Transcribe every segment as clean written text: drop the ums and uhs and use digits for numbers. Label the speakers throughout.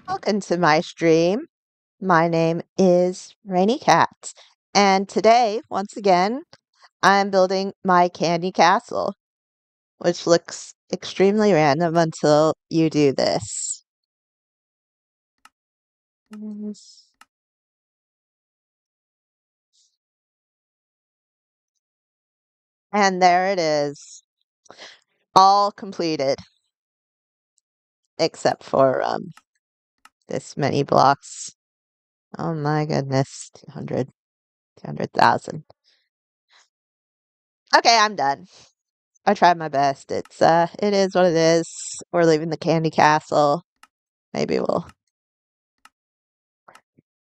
Speaker 1: Welcome to my stream. My name is Rainy Cat, and today, once again, I'm building my candy castle, which looks extremely random until you do this. Yes. And there it is, all completed, except for this many blocks. Oh my goodness, 200,000. Okay, I'm done. I tried my best. It is what it is. We're leaving the candy castle. Maybe we'll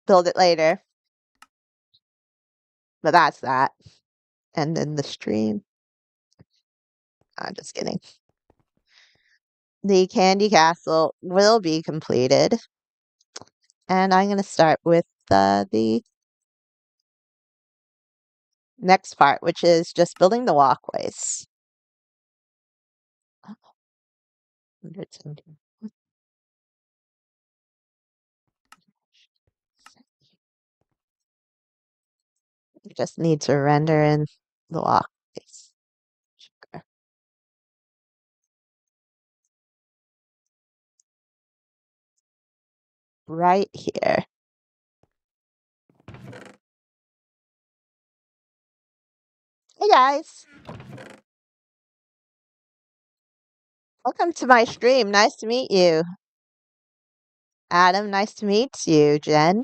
Speaker 1: build it later. But that's that. And then the stream. I'm just kidding. The candy castle will be completed. And I'm going to start with the next part, which is just building the walkways. 170. You just need to render in the walkways. Sugar. Right here. Hey guys, welcome to my stream. Nice to meet you. Adam, nice to meet you. Jen,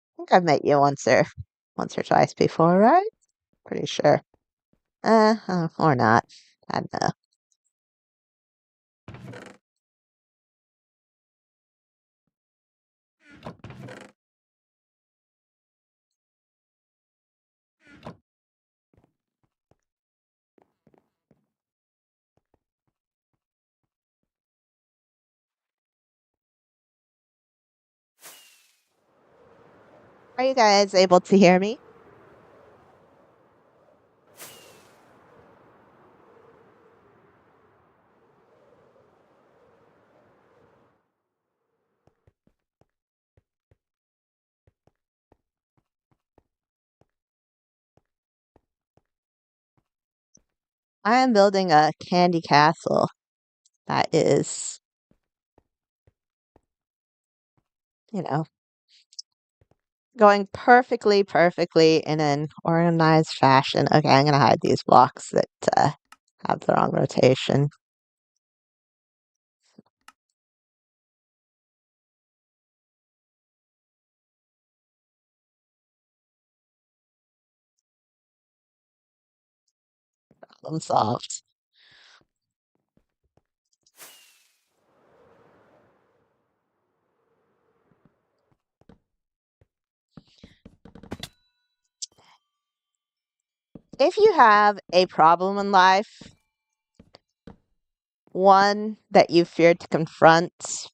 Speaker 1: I think I've met you once or twice before, right? Pretty sure. Or not. I don't know. Are you guys able to hear me? I am building a candy castle that is, you know, going perfectly in an organized fashion. Okay, I'm gonna hide these blocks that have the wrong rotation. Problem solved. If you have a problem in life, one that you feared to confront,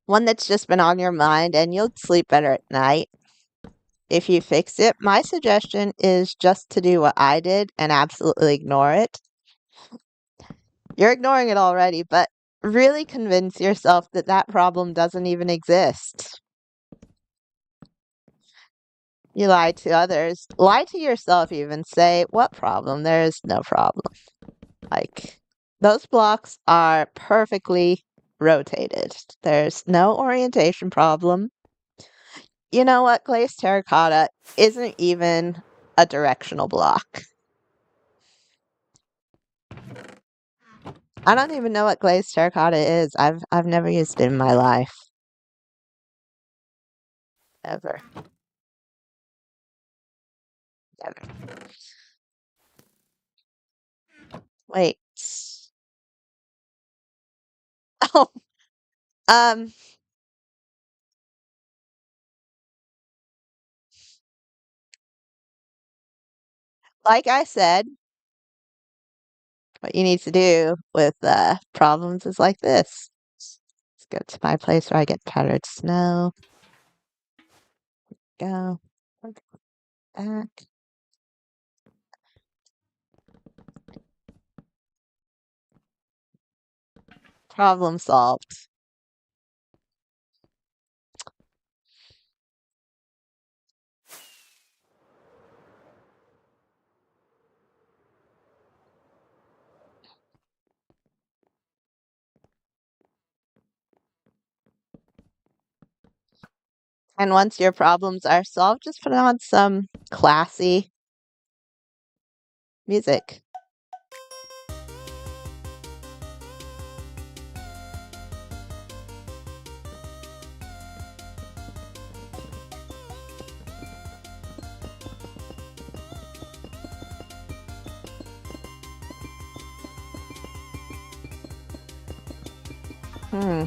Speaker 1: one that's just been on your mind and you'll sleep better at night if you fix it, my suggestion is just to do what I did and absolutely ignore it. You're ignoring it already, but really convince yourself that that problem doesn't even exist. You lie to others, lie to yourself even, say, what problem? There is no problem. Like, those blocks are perfectly rotated. There's no orientation problem. You know what? Glazed terracotta isn't even a directional block. I don't even know what glazed terracotta is. I've never used it in my life. Ever. Ever. Wait. Oh, um, like I said, what you need to do with problems is like this. Let's go to my place where I get powdered snow. Go. Back. Problem solved. And once your problems are solved, just put on some classy music. Hmm.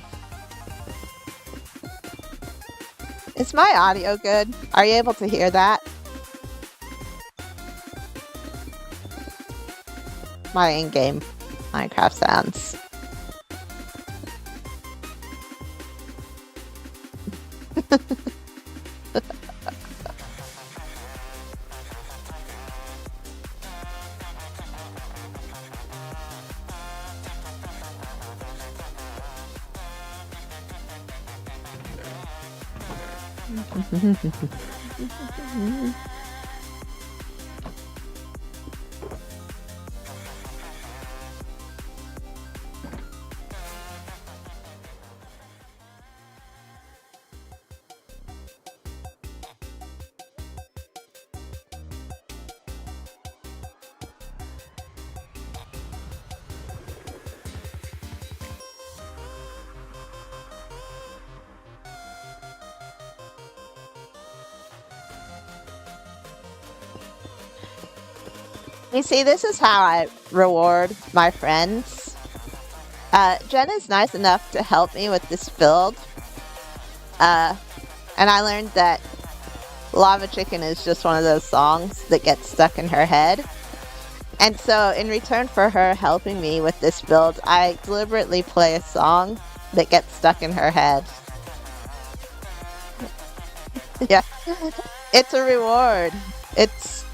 Speaker 1: Is my audio good? Are you able to hear that? My in-game Minecraft sounds. You see, this is how I reward my friends. Jen is nice enough to help me with this build. And I learned that Lava Chicken is just one of those songs that gets stuck in her head. And so, in return for her helping me with this build, I deliberately play a song that gets stuck in her head. Yeah. It's a reward. It's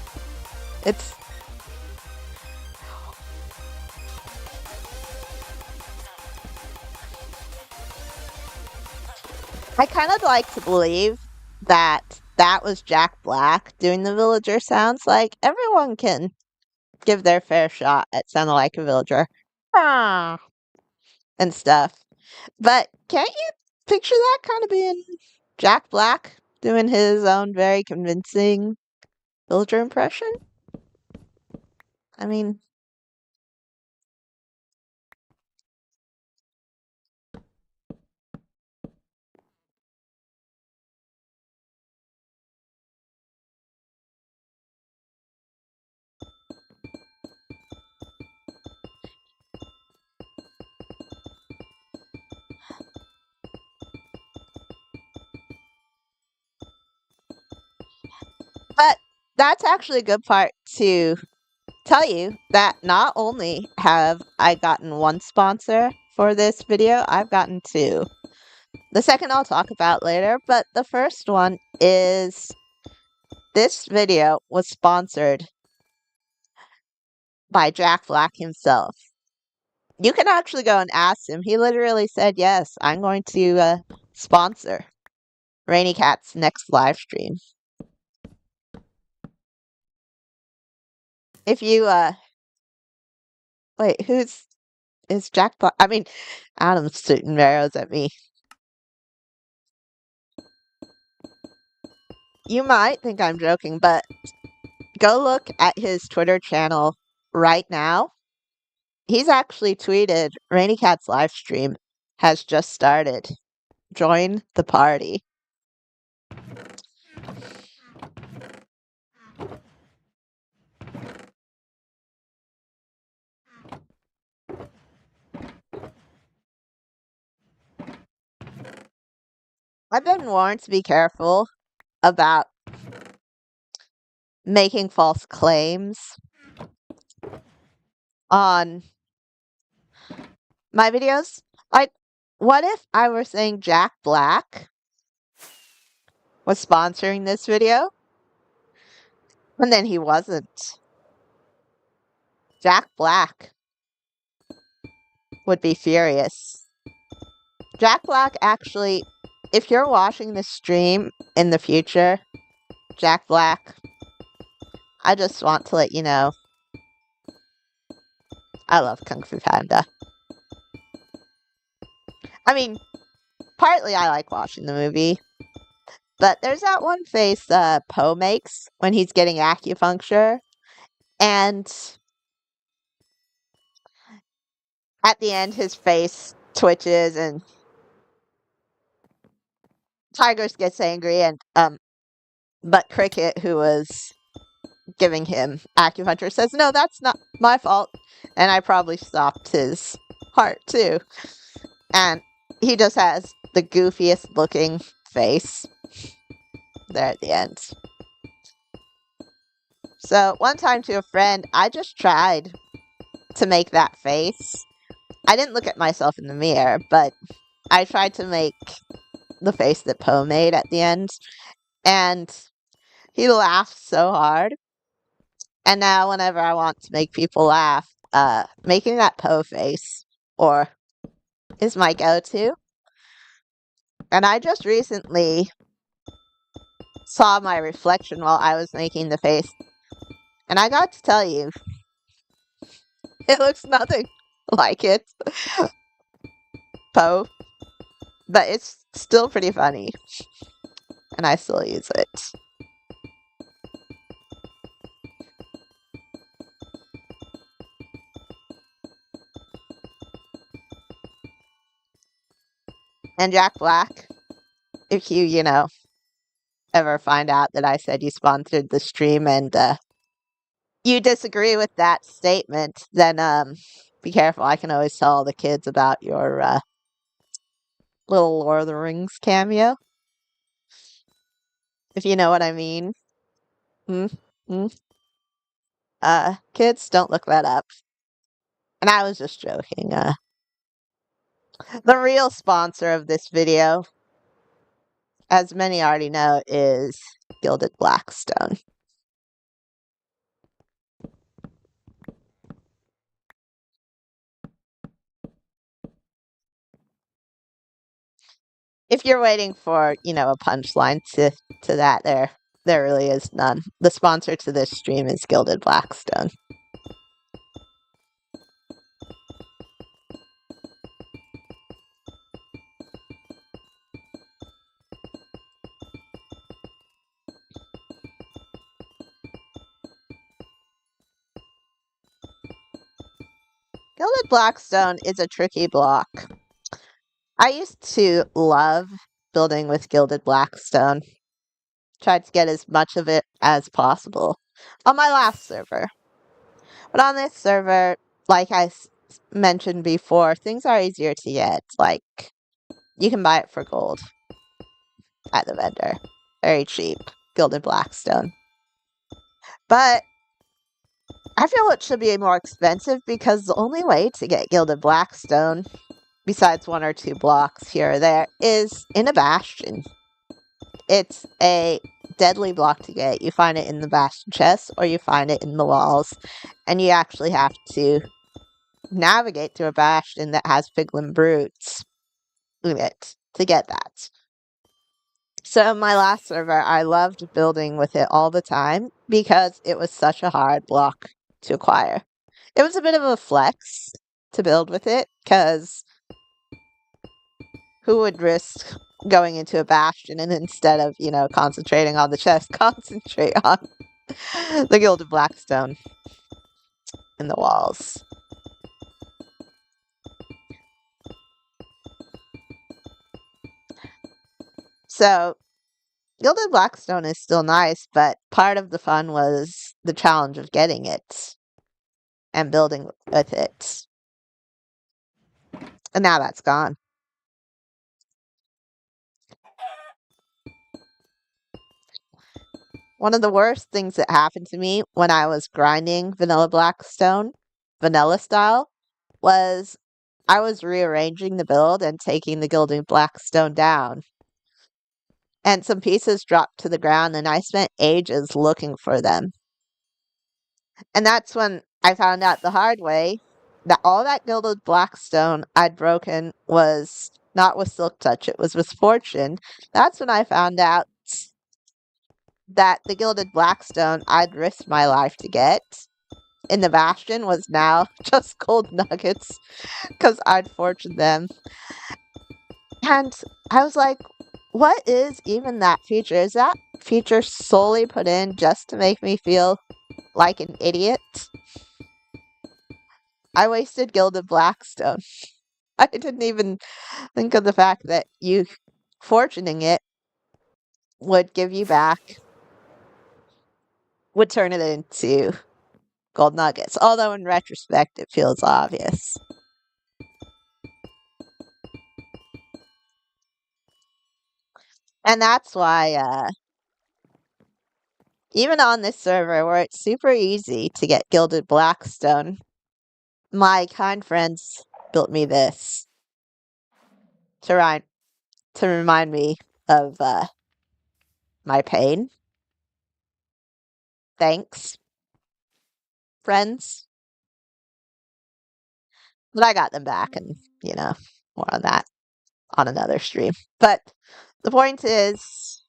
Speaker 1: I kind of like to believe that that was Jack Black doing the villager sounds. Like everyone can give their fair shot at sounding like a villager. Ah, and stuff. But can't you picture that kind of being Jack Black doing his own very convincing villager impression? I mean, but that's actually a good part to tell you that not only have I gotten one sponsor for this video, I've gotten two. The second I'll talk about later, but the first one is this video was sponsored by Jack Black himself. You can actually go and ask him. He literally said, yes, I'm going to sponsor Rainy Cat's next live stream. If you, wait, is Jack Black? I mean, Adam's shooting arrows at me. You might think I'm joking, but go look at his Twitter channel right now. He's actually tweeted, Rainy Cat's live stream has just started. Join the party. I've been warned to be careful about making false claims on my videos. Like, what if I were saying Jack Black was sponsoring this video and then he wasn't? Jack Black would be furious. Jack Black actually, if you're watching this stream in the future, Jack Black, I just want to let you know, I love Kung Fu Panda. I mean, partly I like watching the movie, but there's that one face Poe makes when he's getting acupuncture, and at the end his face twitches and Tigers gets angry, and but Cricket, who was giving him acupuncture, says, "No, that's not my fault," and I probably stopped his heart too. And he just has the goofiest looking face there at the end. So one time to a friend, I just tried to make that face. I didn't look at myself in the mirror, but I tried to make the face that Poe made at the end, and he laughed so hard. And now whenever I want to make people laugh, making that Poe face or is my go-to. And I just recently saw my reflection while I was making the face, and I got to tell you, it looks nothing like it, Poe, but it's still pretty funny, and I still use it. And Jack Black, if you ever find out that I said you sponsored the stream and you disagree with that statement, then be careful. I can always tell all the kids about your little Lord of the Rings cameo, if you know what I mean. Hmm? Hmm? Kids, don't look that up. And I was just joking. The real sponsor of this video, as many already know, is Gilded Blackstone. If you're waiting for, a punchline to that, there really is none. The sponsor to this stream is Gilded Blackstone. Gilded Blackstone is a tricky block. I used to love building with Gilded Blackstone. Tried to get as much of it as possible on my last server. But on this server, like I mentioned before, things are easier to get. Like, you can buy it for gold at the vendor. Very cheap. Gilded Blackstone. But I feel it should be more expensive because the only way to get Gilded Blackstone, besides one or two blocks here or there, is in a bastion. It's a deadly block to get. You find it in the bastion chest or you find it in the walls. And you actually have to navigate through a bastion that has piglin brutes in it to get that. So in my last server, I loved building with it all the time because it was such a hard block to acquire. It was a bit of a flex to build with it because who would risk going into a bastion and instead of, concentrating on the chest, concentrate on the Gilded Blackstone in the walls. So, Gilded Blackstone is still nice, but part of the fun was the challenge of getting it and building with it. And now that's gone. One of the worst things that happened to me when I was grinding Vanilla Blackstone, vanilla style, was I was rearranging the build and taking the Gilded Blackstone down. And some pieces dropped to the ground, and I spent ages looking for them. And that's when I found out the hard way that all that Gilded Blackstone I'd broken was not with Silk Touch, it was with Fortune. That's when I found out that the Gilded Blackstone I'd risked my life to get in the Bastion was now just gold nuggets because I'd fortuned them. And I was like, what is even that feature? Is that feature solely put in just to make me feel like an idiot? I wasted Gilded Blackstone. I didn't even think of the fact that you fortuning it would give you back, would turn it into gold nuggets. Although in retrospect, it feels obvious. And that's why, even on this server where it's super easy to get Gilded Blackstone, my kind friends built me this to, to remind me of my pain. Thanks, friends. But I got them back, and, more on that on another stream. But the point is,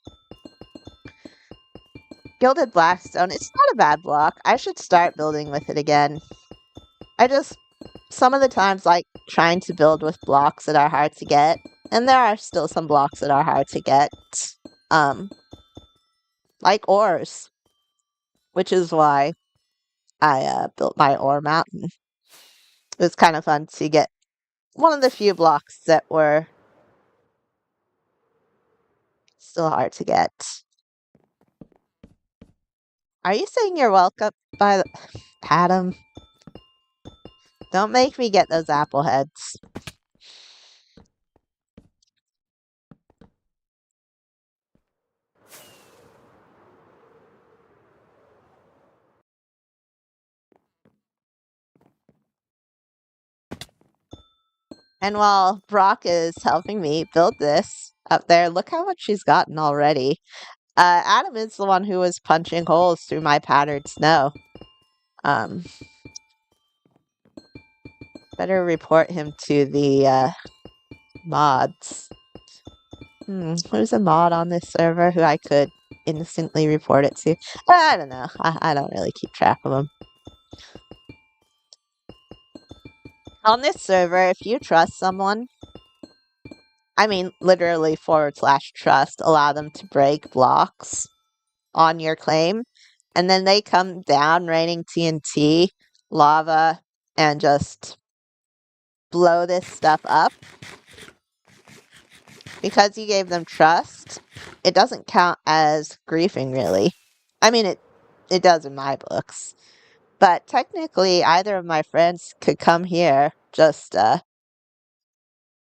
Speaker 1: Gilded Blackstone, it's not a bad block. I should start building with it again. I just, some of the times, like trying to build with blocks that are hard to get. And there are still some blocks that are hard to get. Like ores. Which is why I built my ore mountain. It was kind of fun to get one of the few blocks that were still hard to get. Are you saying you're welcome by the... Adam? Don't make me get those apple heads. And while Brock is helping me build this up there, look how much she's gotten already. Adam is the one who was punching holes through my patterned snow. Better report him to the mods. Who's a mod on this server who I could instantly report it to? I don't know. I don't really keep track of them. On this server, if you trust someone, I mean literally /trust, allow them to break blocks on your claim, and then they come down raining TNT, lava, and just blow this stuff up. Because you gave them trust, it doesn't count as griefing, really. I mean, it does in my books. But technically, either of my friends could come here, just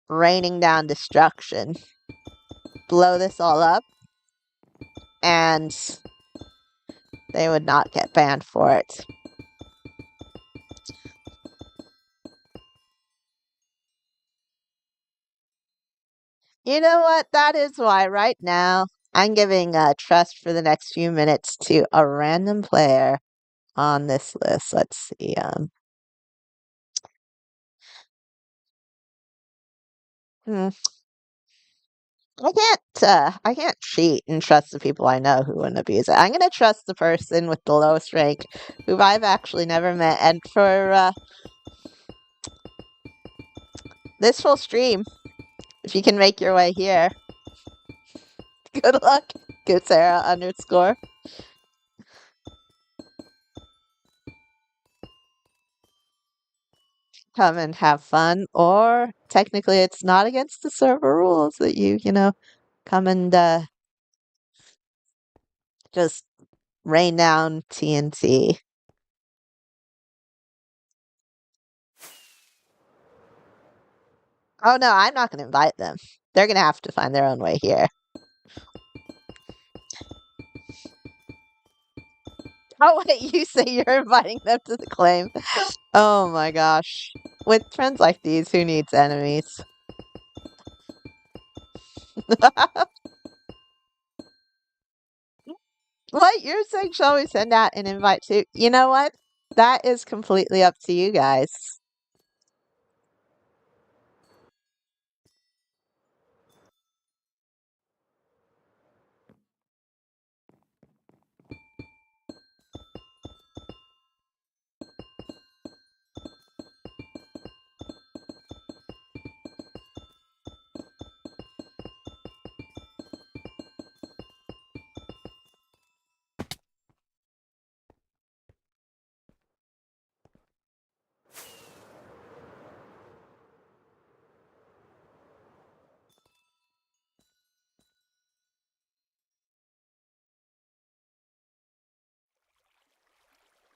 Speaker 1: raining down destruction, blow this all up, and they would not get banned for it. You know what? That is why right now I'm giving trust for the next few minutes to a random player on this list. Let's see. Hmm. I can't cheat and trust the people I know who wouldn't abuse it. I'm gonna trust the person with the lowest rank, who I've actually never met. And for this full stream, if you can make your way here, good luck, good Sarah _ come and have fun. Or technically, it's not against the server rules that you come and just rain down TNT. Oh no, I'm not going to invite them. They're going to have to find their own way here. Oh wait, you say you're inviting them to the claim. Oh my gosh. With friends like these, who needs enemies? What? You're saying, shall we send out an invite to? You know what? That is completely up to you guys.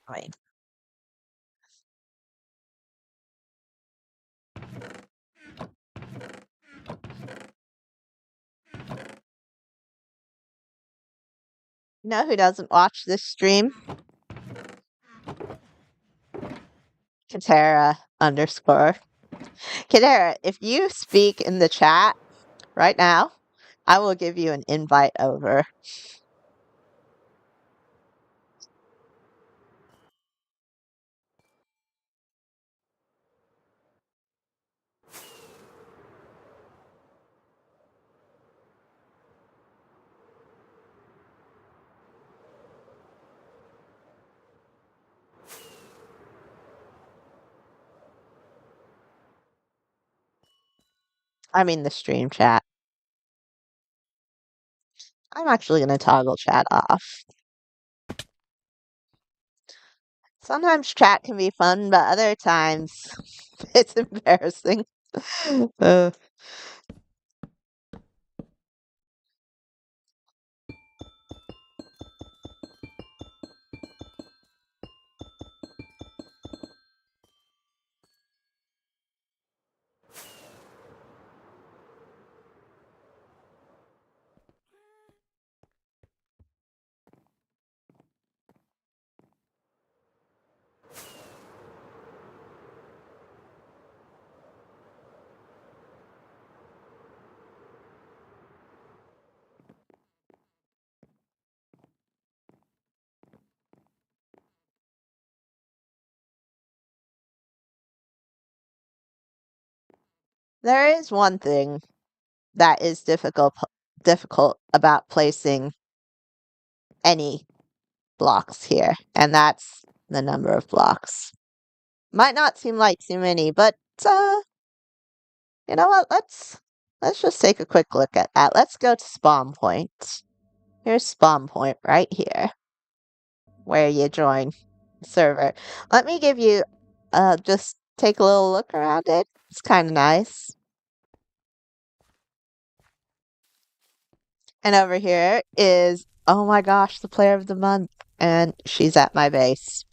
Speaker 1: Wait. You know who doesn't watch this stream? Katera underscore. Katera, if you speak in the chat right now, I will give you an invite over. I mean the stream chat. I'm actually going to toggle chat off. Sometimes chat can be fun, but other times it's embarrassing. Uh, there is one thing that is difficult about placing any blocks here, and that's the number of blocks. Might not seem like too many, but you know what? Let's just take a quick look at that. Let's go to spawn point. Here's spawn point right here, where you join the server. Let me give you just take a little look around it. It's kind of nice. And over here is, oh my gosh, the player of the month, and she's at my base.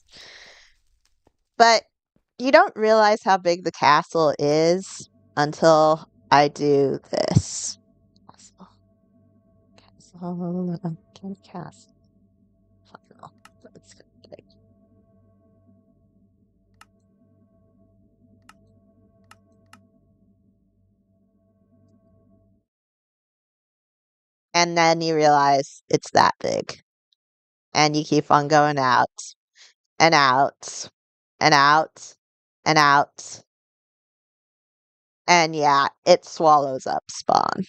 Speaker 1: But you don't realize how big the castle is until I do this. Castle. Let's go. And then you realize it's that big. And you keep on going out and out and out and out. And yeah, it swallows up spawn.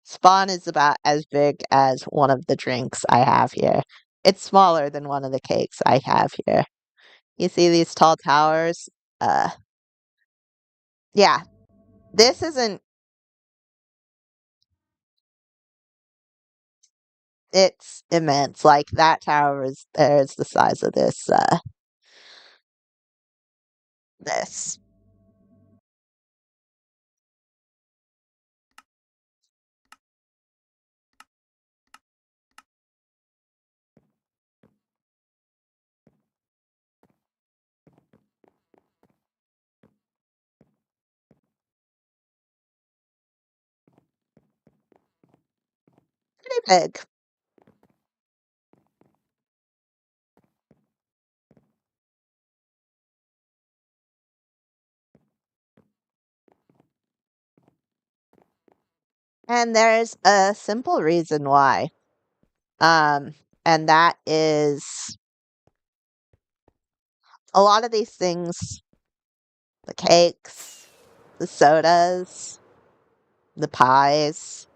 Speaker 1: Spawn is about as big as one of the drinks I have here. It's smaller than one of the cakes I have here. You see these tall towers? Yeah. This isn't it's immense. Like that tower is the size of this. Pretty big. And there's a simple reason why. Um, and that is a lot of these things, the cakes, the sodas, the pies,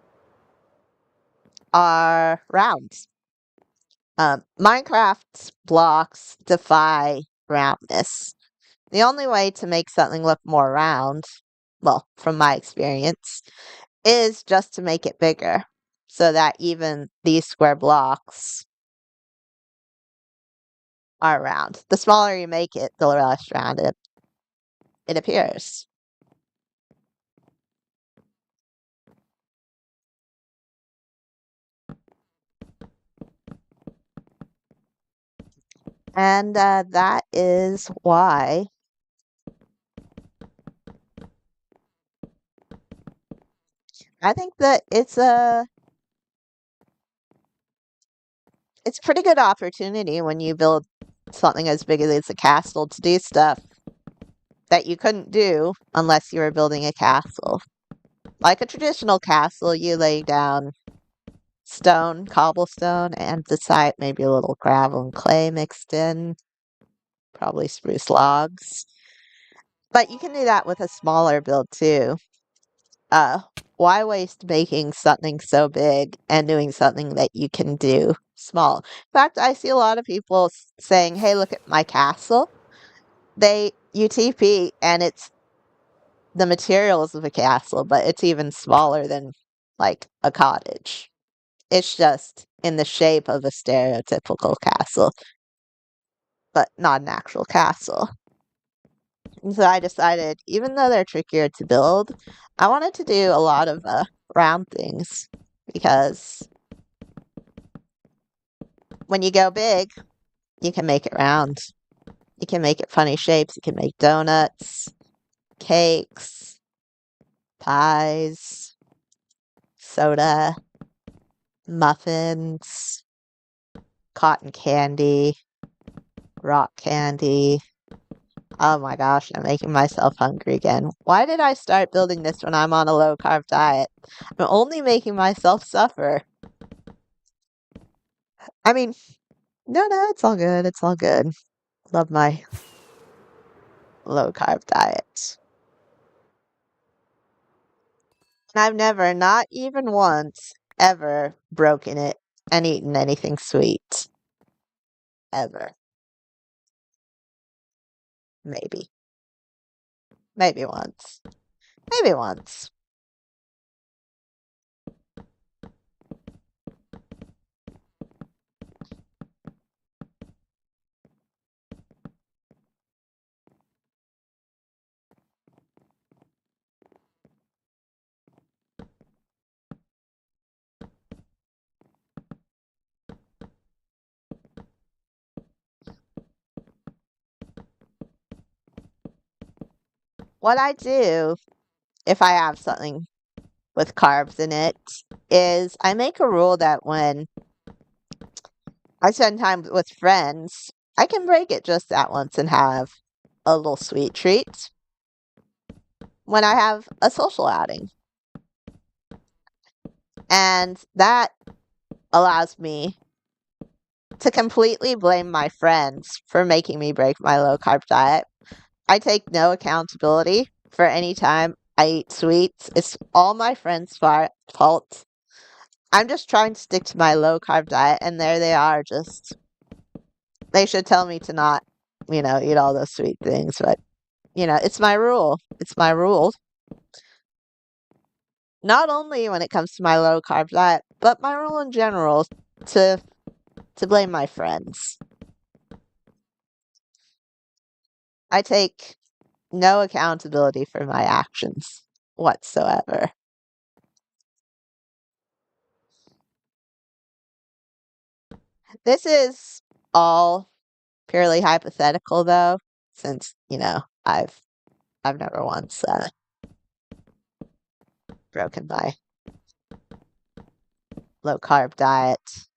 Speaker 1: are round. Minecraft's blocks defy roundness. The only way to make something look more round, well, from my experience, is just to make it bigger so that even these square blocks are round. The smaller you make it, the less rounded it appears. And that is why I think that it's a pretty good opportunity when you build something as big as a castle to do stuff that you couldn't do unless you were building a castle. Like a traditional castle, you lay down stone, cobblestone, and the site maybe a little gravel and clay mixed in, probably spruce logs. But you can do that with a smaller build too. Uh, why waste making something so big and doing something that you can do small? In fact, I see a lot of people saying, "Hey, look at my castle." They UTP and it's the materials of a castle, but it's even smaller than like a cottage. It's just in the shape of a stereotypical castle, but not an actual castle. And so I decided, even though they're trickier to build, I wanted to do a lot of round things because when you go big, you can make it round. You can make it funny shapes. You can make donuts, cakes, pies, soda, muffins, cotton candy, rock candy. Oh my gosh, I'm making myself hungry again. Why did I start building this when I'm on a low carb diet? I'm only making myself suffer. I mean, no, it's all good. It's all good. Love my low carb diet. And I've never, not even once, ever broken it and eaten anything sweet. Ever. Maybe. Maybe once. Maybe once. What I do if I have something with carbs in it is I make a rule that when I spend time with friends, I can break it just that once and have a little sweet treat when I have a social outing. And that allows me to completely blame my friends for making me break my low carb diet. I take no accountability for any time I eat sweets. It's all my friends' fault. I'm just trying to stick to my low carb diet, and there they are. Just they should tell me to not, eat all those sweet things, but it's my rule. It's my rule. Not only when it comes to my low carb diet, but my rule in general to to blame my friends. I take no accountability for my actions whatsoever. This is all purely hypothetical though, since, I've never once broken my low carb diet.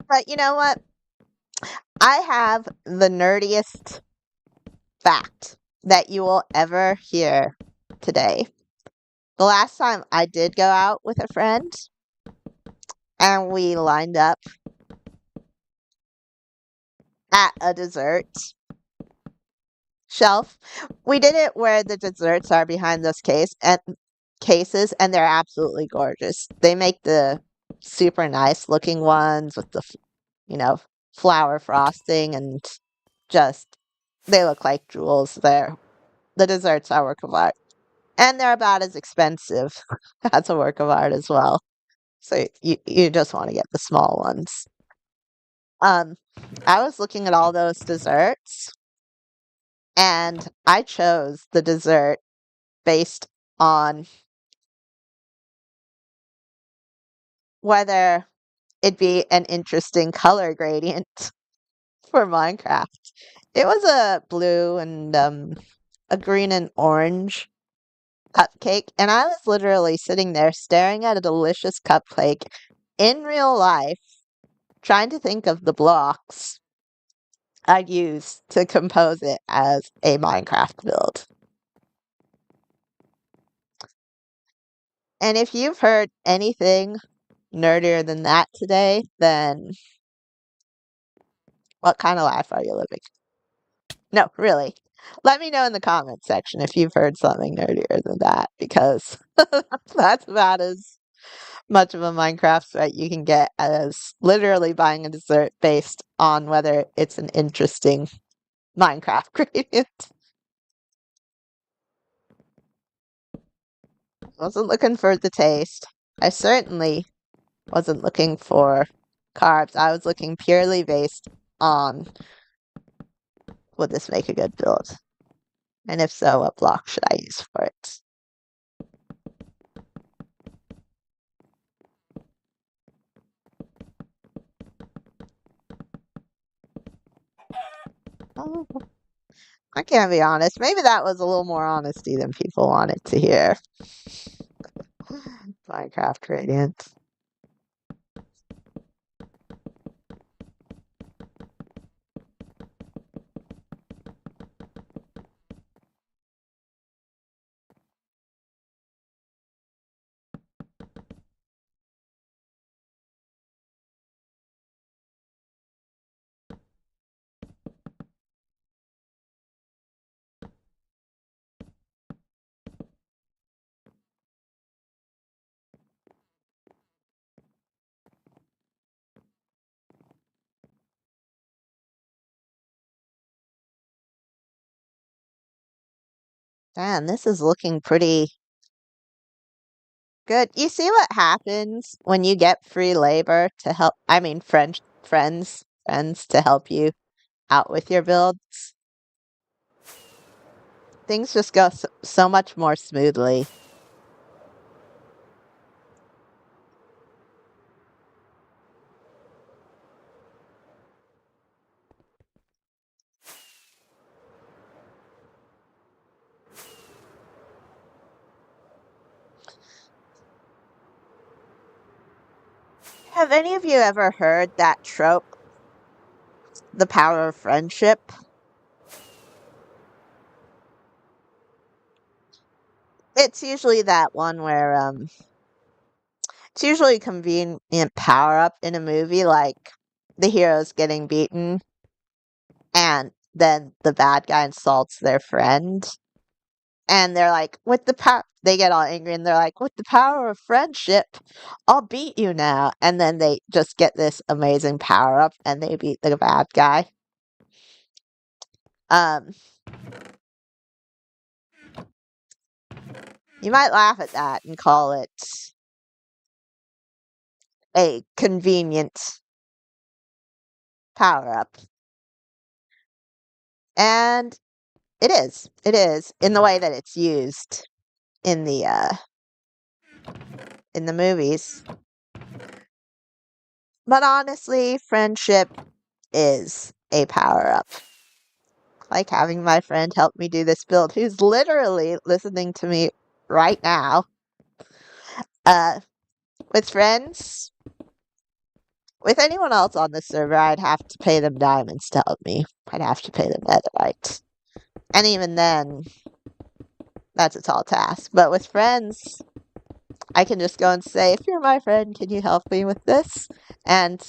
Speaker 1: But you know what? I have the nerdiest fact that you will ever hear today. The last time I did go out with a friend and we lined up at a dessert shelf, we did it where the desserts are behind those cases and they're absolutely gorgeous. They make the super nice looking ones with the, flower frosting and just They look like jewels. The desserts are work of art. And they're about as expensive as a work of art as well. So you just want to get the small ones. Um, I was looking at all those desserts, and I chose the dessert based on whether it'd be an interesting color gradient for Minecraft. It was a blue and a green and orange cupcake, and I was literally sitting there staring at a delicious cupcake in real life, trying to think of the blocks I'd use to compose it as a Minecraft build. And if you've heard anything nerdier than that today, then what kind of life are you living? No, really. Let me know in the comments section if you've heard something nerdier than that, because that's about as much of a Minecraft sweat you can get as literally buying a dessert based on whether it's an interesting Minecraft gradient. Wasn't looking for the taste. I certainly wasn't looking for carbs. I was looking purely based on, would this make a good build? And if so, what block should I use for it? Oh, I can't be honest. Maybe that was a little more honesty than people wanted to hear. Minecraft Radiant. Damn, this is looking pretty good. You see what happens when you get free labor to help, I mean, friends to help you out with your builds? Things just go so much more smoothly. Have any of you ever heard that trope, the power of friendship? It's usually that one where it's usually a convenient power up in a movie, like the hero's getting beaten and then the bad guy insults their friend, and they're like, with the power, they get all angry and they're like, with the power of friendship, I'll beat you now. And then they just get this amazing power up and they beat the bad guy. Um, you might laugh at that and call it a convenient power up. And it is. It is in the way that it's used in the movies. But honestly, friendship is a power up. Like having my friend help me do this build, who's literally listening to me right now. With friends, with anyone else on the server, I'd have to pay them diamonds to help me. I'd have to pay them netherite. And even then, that's a tall task. But with friends, I can just go and say, if you're my friend, can you help me with this? And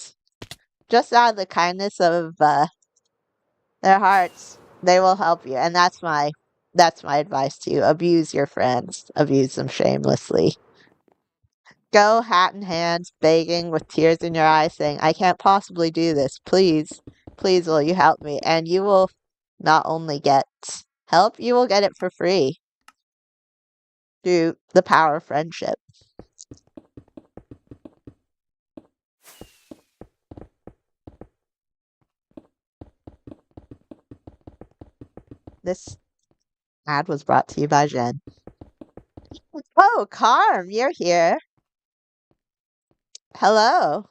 Speaker 1: just out of the kindness of their hearts, they will help you. And that's my advice to you. Abuse your friends. Abuse them shamelessly. Go hat in hand, begging with tears in your eyes, saying, I can't possibly do this. Please, please will you help me? And you will not only get help, you will get it for free through the power of friendship. This ad was brought to you by Jen. Oh, Carm, you're here. Hello.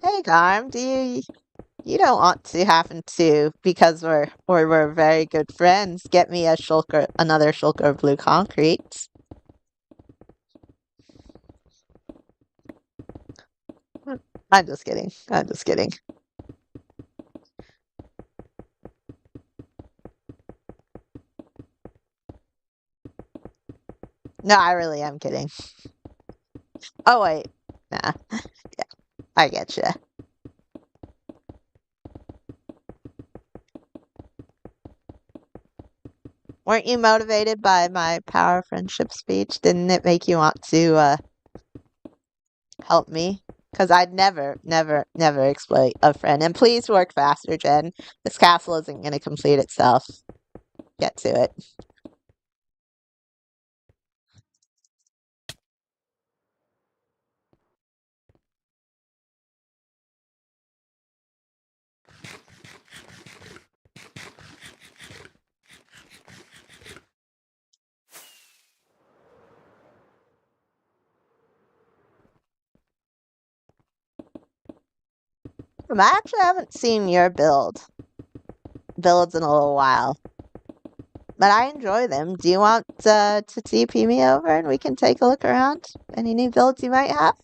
Speaker 1: Hey, Carm, you don't want to happen to, because we're very good friends, get me another shulker of blue concrete? I'm just kidding. I'm just kidding. No, I really am kidding. Oh wait, nah. Yeah, I get you. Weren't you motivated by my power of friendship speech? Didn't it make you want to help me? Because I'd never exploit a friend. And please work faster, Jen. This castle isn't going to complete itself. Get to it. I actually haven't seen your builds in a little while, but I enjoy them. Do you want to TP me over and we can take a look around? Any new builds you might have?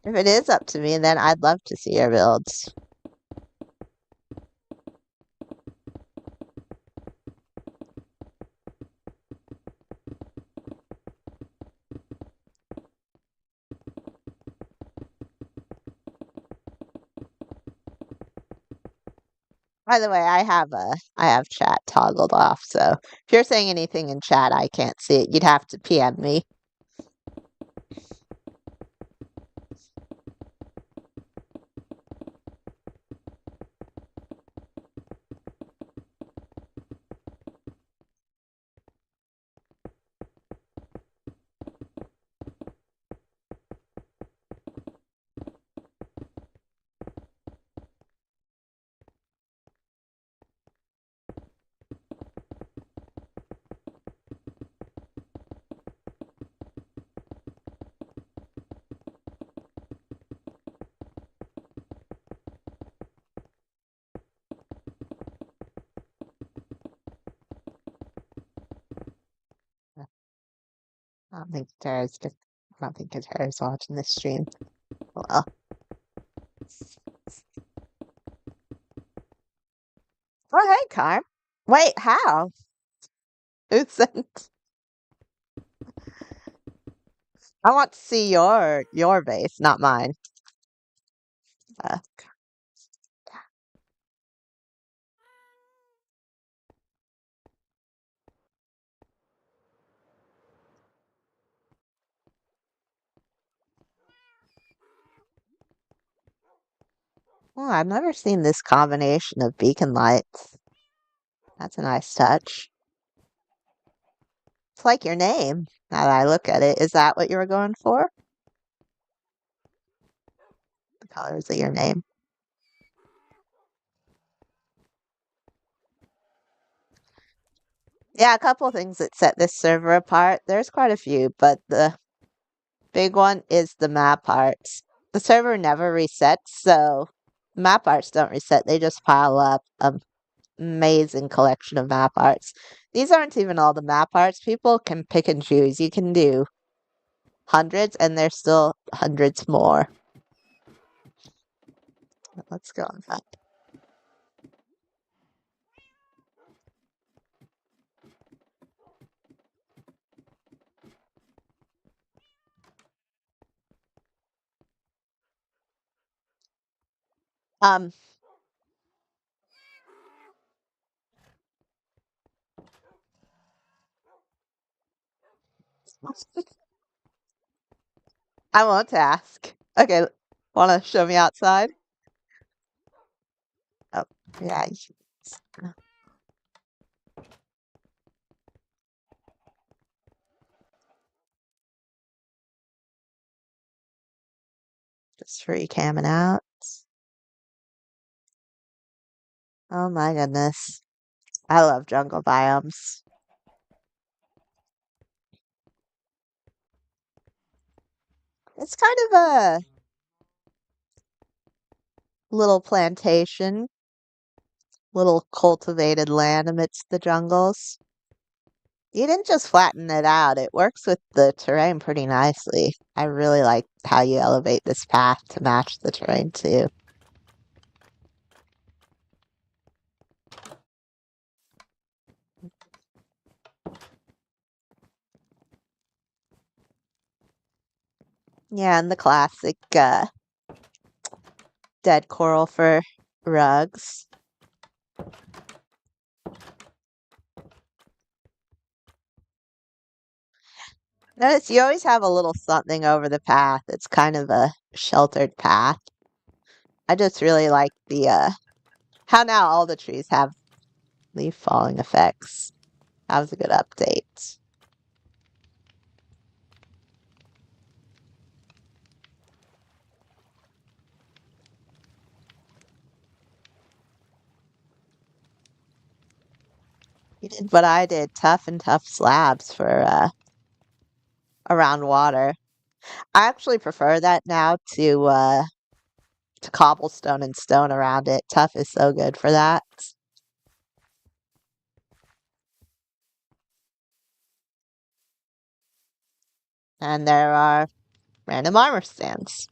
Speaker 1: If it is up to me, then I'd love to see your builds. By the way, I have chat toggled off, so if you're saying anything in chat I can't see it, you'd have to PM me. I don't think I don't think Katara's watching this stream. Well, oh hey, Carm. Wait, how? Who sent? I want to see your base, not mine. Uh, oh, I've never seen this combination of beacon lights. That's a nice touch. It's like your name. Now that I look at it, is that what you were going for? The colors of your name. Yeah, a couple of things that set this server apart. There's quite a few, but the big one is the map arts. The server never resets, so map arts don't reset. They just pile up an amazing collection of map arts. These aren't even all the map arts. People can pick and choose. You can do hundreds, and there's still hundreds more. Let's go on that. Um, I won't ask. Okay, wanna show me outside? Oh, yeah, just free camming out. Oh my goodness. I love jungle biomes. It's kind of a little plantation, little cultivated land amidst the jungles. You didn't just flatten it out, it works with the terrain pretty nicely. I really like how you elevate this path to match the terrain too. Yeah, and the classic dead coral for rugs. Notice you always have a little something over the path. It's kind of a sheltered path. I just really like the how now all the trees have leaf falling effects. That was a good update. You did what I did, tough and tough slabs for around water. I actually prefer that now to cobblestone and stone around it. Tough is so good for that. And there are random armor stands.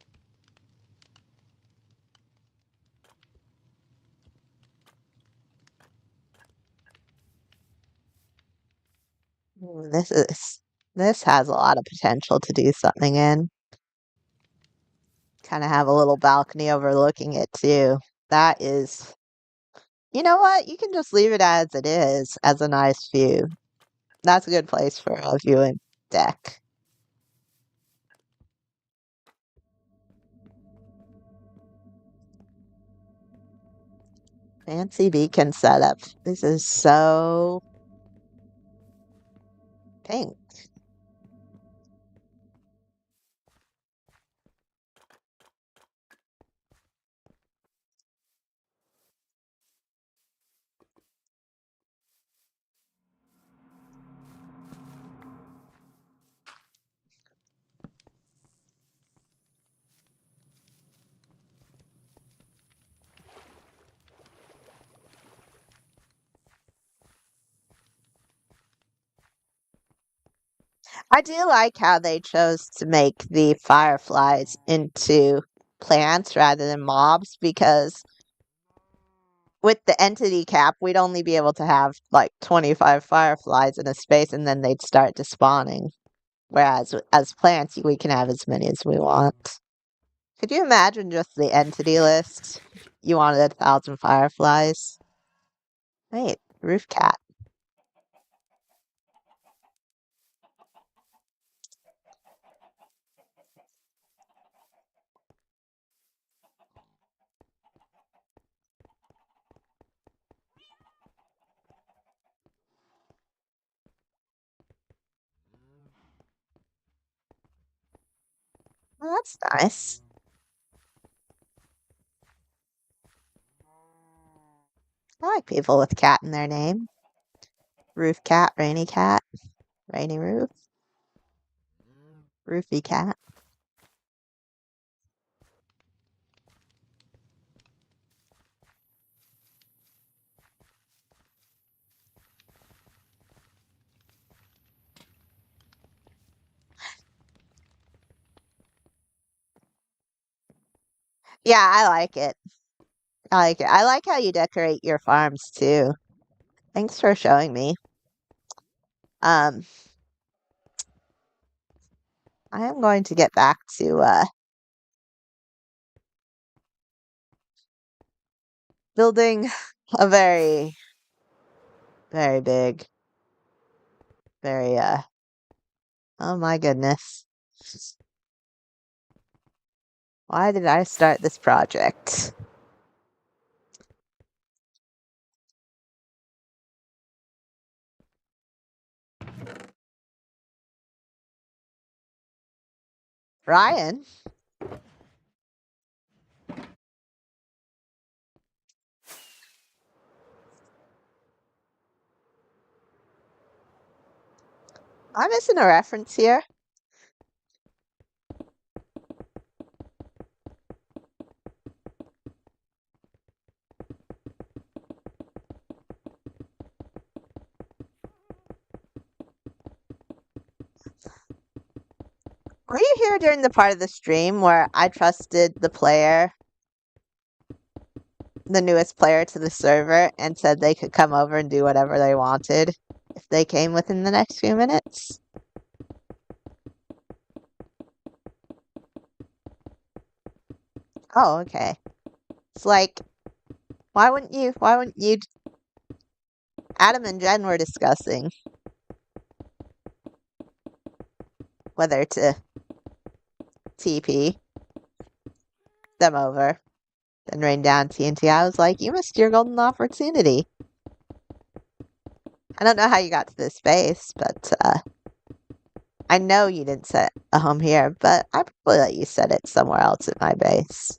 Speaker 1: Ooh, this has a lot of potential to do something in. Kind of have a little balcony overlooking it too. That is, you know what? You can just leave it as it is, as a nice view. That's a good place for a viewing deck. Fancy beacon setup. This is so pink. I do like how they chose to make the fireflies into plants rather than mobs because with the entity cap, we'd only be able to have like 25 fireflies in a space and then they'd start despawning. Whereas as plants, we can have as many as we want. Could you imagine just the entity list? You wanted 1,000 fireflies? Wait, roof cat. Well, that's nice. I like people with cat in their name. Roof cat, rainy roof, roofy cat. Yeah, I like it. I like it. I like how you decorate your farms too. Thanks for showing me. Um, I am going to get back to building a very, very big, very oh my goodness. Why did I start this project? Ryan? Am I missing a reference here? Were you here during the part of the stream where I trusted the newest player to the server, and said they could come over and do whatever they wanted if they came within the next few minutes? Oh, okay. It's like, why wouldn't you, Adam and Jen were discussing whether to TP them over, then rain down TNT. I was like, you missed your golden opportunity. I don't know how you got to this base, but I know you didn't set a home here, but I probably let you set it somewhere else at my base.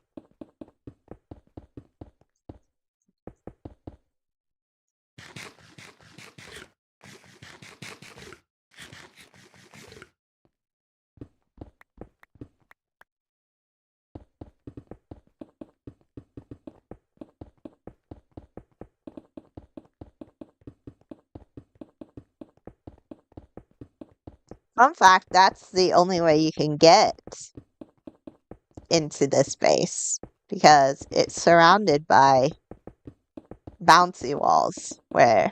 Speaker 1: Fun fact, that's the only way you can get into this base, because it's surrounded by bouncy walls where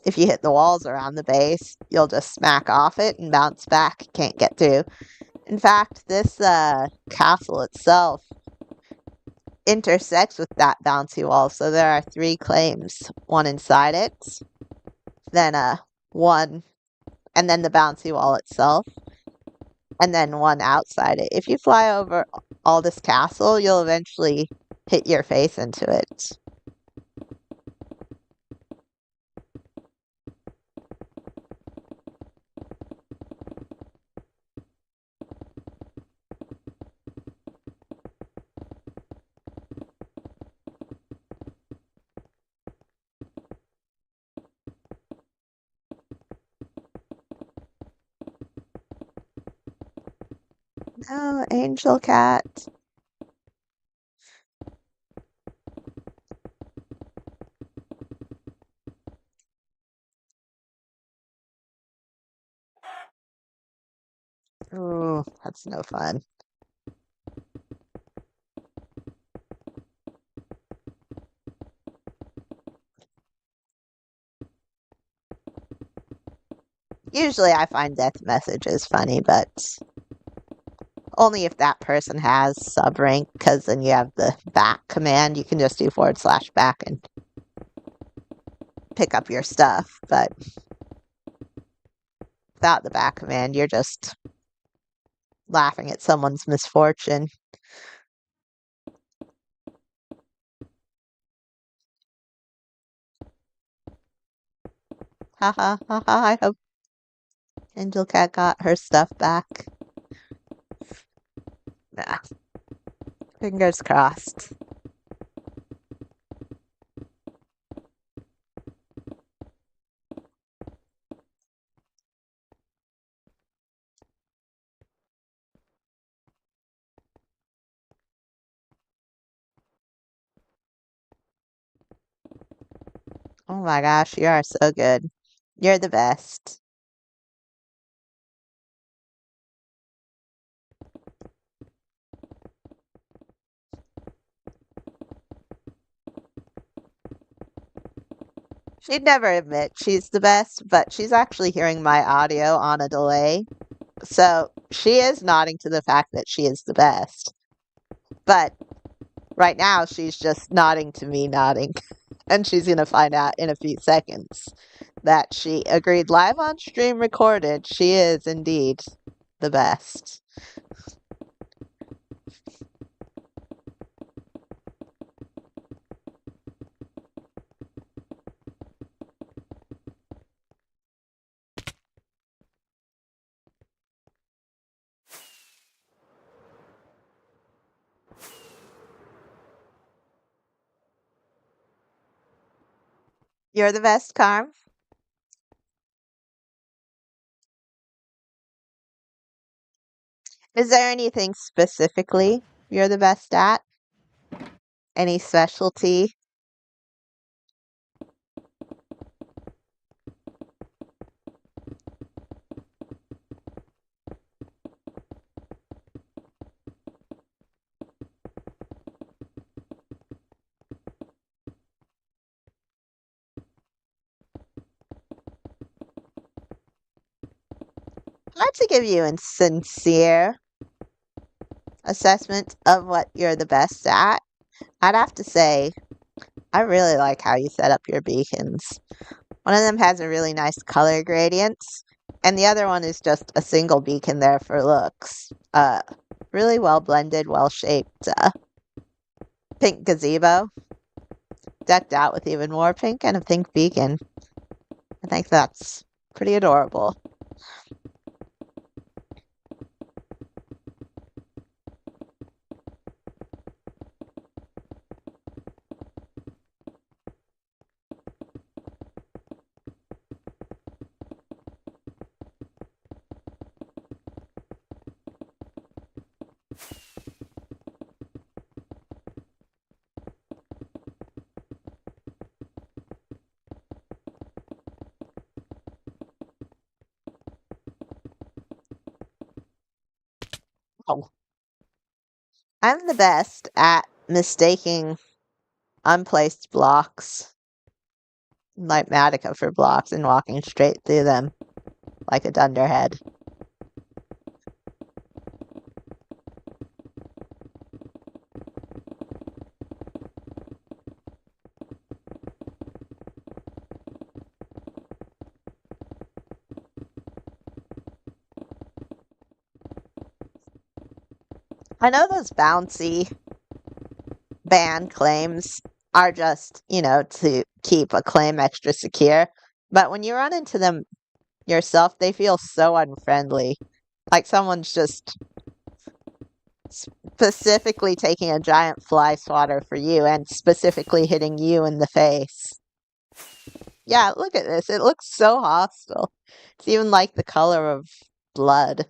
Speaker 1: if you hit the walls around the base, you'll just smack off it and bounce back. Can't get through. In fact, this castle itself intersects with that bouncy wall, so there are 3 claims. One inside it, then one, and then the bouncy wall itself, and then one outside it. If you fly over all this castle, you'll eventually hit your face into it. Oh, angel cat. Ooh, that's no fun. Usually I find death messages funny, but only if that person has sub rank, because then you have the back command. You can just do /back and pick up your stuff, but without the back command, you're just laughing at someone's misfortune. Haha, haha, I hope Angel Cat got her stuff back. Nah, fingers crossed. Oh my gosh, you are so good. You're the best. She'd never admit she's the best, but she's actually hearing my audio on a delay. So she is nodding to the fact that she is the best. But right now, she's just nodding to me nodding. And she's going to find out in a few seconds that she agreed live on stream recorded. She is indeed the best. You're the best, Carm. Is there anything specifically you're the best at? Any specialty? I'd like to give you a sincere assessment of what you're the best at. I'd have to say, I really like how you set up your beacons. One of them has a really nice color gradient, and the other one is just a single beacon there for looks. Really well blended, well shaped pink gazebo, decked out with even more pink and a pink beacon. I think that's pretty adorable. Oh. I'm the best at mistaking unplaced blocks, like Matica for blocks, and walking straight through them like a dunderhead. I know those bouncy ban claims are just, to keep a claim extra secure, but when you run into them yourself, they feel so unfriendly. Like someone's just specifically taking a giant fly swatter for you and specifically hitting you in the face. Yeah, look at this. It looks so hostile. It's even like the color of blood.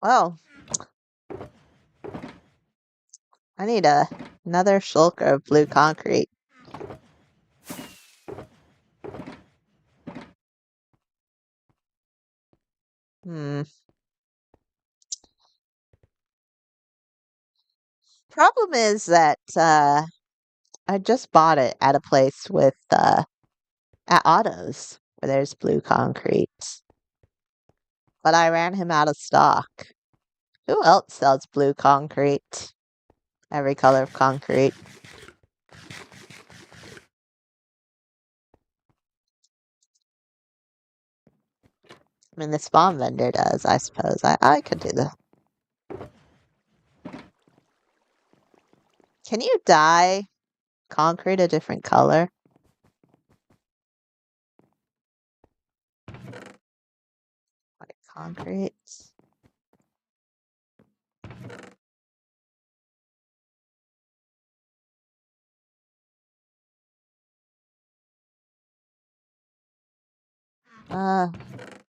Speaker 1: Well, I need another shulker of blue concrete. Hmm. Problem is that I just bought it at a place with at Autos where there's blue concrete, but I ran him out of stock. Who else sells blue concrete? Every color of concrete. I mean, the spawn vendor does, I suppose. I could do the. Can you dye concrete a different color? Like concrete.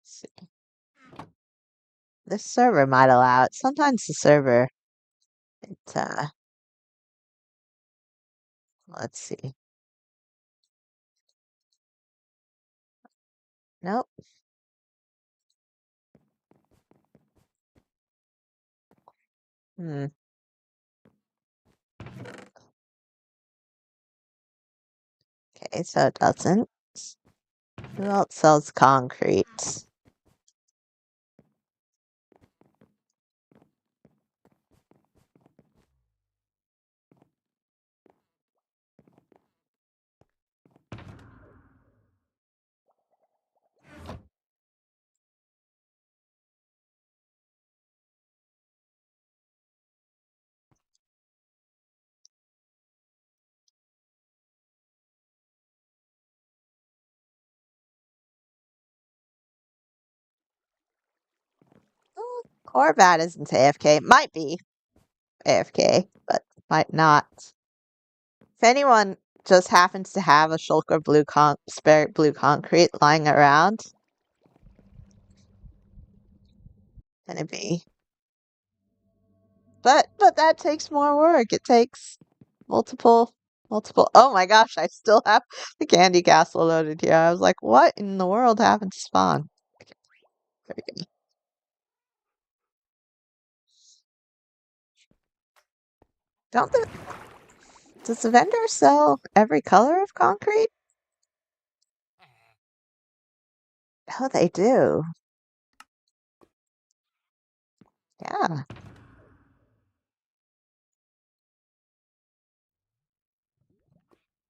Speaker 1: Let's see. This server might allow it. Sometimes the server, it, let's see. Nope. Hmm. Okay, so it doesn't. Who else sells concrete? Oh, Corbat isn't AFK. Might be AFK, but might not. If anyone just happens to have a shulker spare blue concrete lying around, then it'd be. But that takes more work. It takes multiple. Oh my gosh! I still have the candy castle loaded here. I was like, what in the world happened to spawn? Okay, there we go. Don't the Does the vendor sell every color of concrete? Oh, they do. Yeah.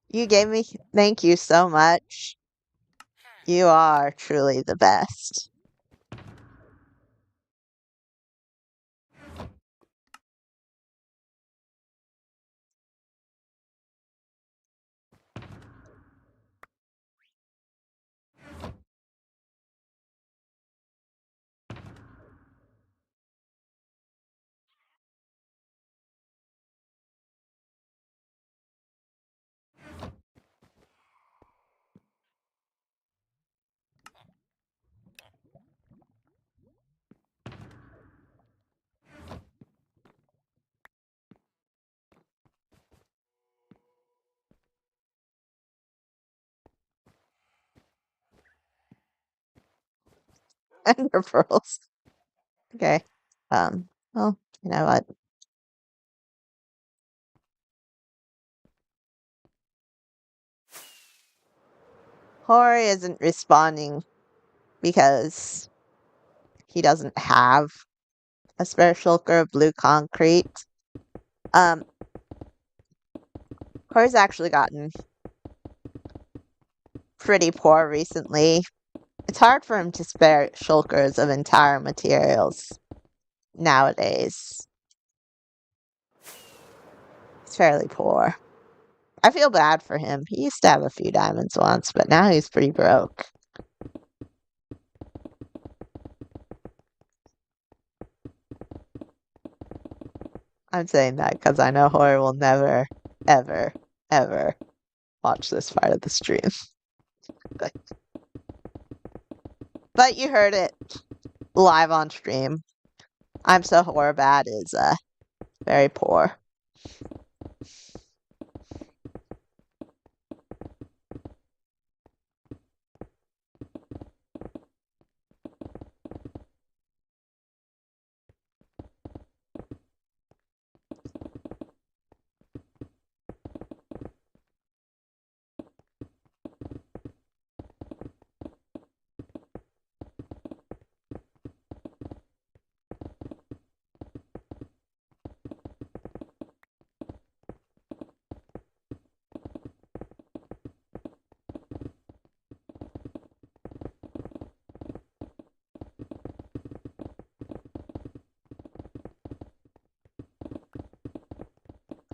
Speaker 1: You gave me. Thank you so much. You are truly the best. Ender pearls. Okay. Well, you know what? Hori isn't responding because he doesn't have a spare shulker of blue concrete. Um, Hori's actually gotten pretty poor recently. It's hard for him to spare shulkers of entire materials nowadays. He's fairly poor. I feel bad for him. He used to have a few diamonds once, but now he's pretty broke. I'm saying that because I know Hori will never, ever, ever watch this part of the stream. But you heard it live on stream. I'm so Horribat is very poor.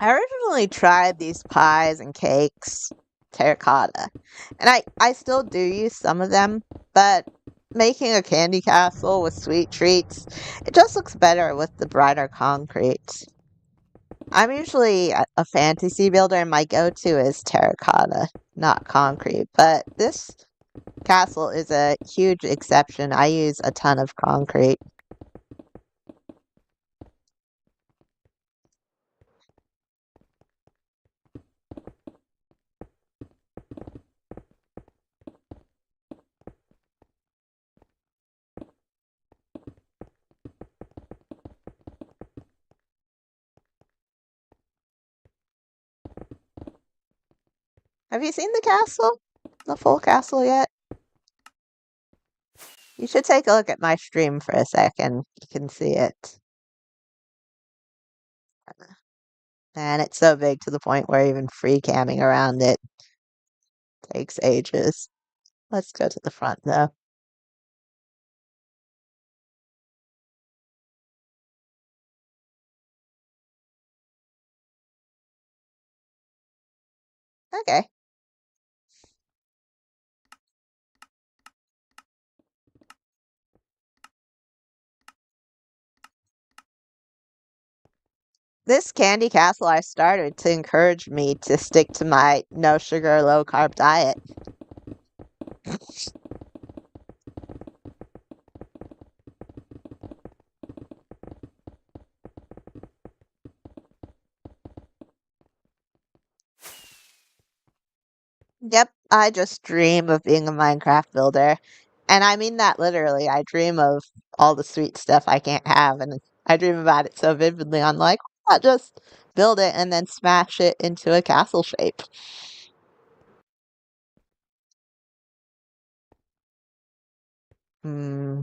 Speaker 1: I originally tried these pies and cakes, terracotta, and I still do use some of them, but making a candy castle with sweet treats, it just looks better with the brighter concrete. I'm usually a fantasy builder, and my go-to is terracotta, not concrete, but this castle is a huge exception. I use a ton of concrete. Have you seen the castle? The full castle yet? You should take a look at my stream for a second. You can see it. And it's so big to the point where even free camming around it takes ages. Let's go to the front though. Okay. This candy castle I started to encourage me to stick to my no sugar, low carb diet. Yep, I just dream of being a Minecraft builder. And I mean that literally. I dream of all the sweet stuff I can't have, and I dream about it so vividly. I'm like, I'll just build it and then smash it into a castle shape. Hmm.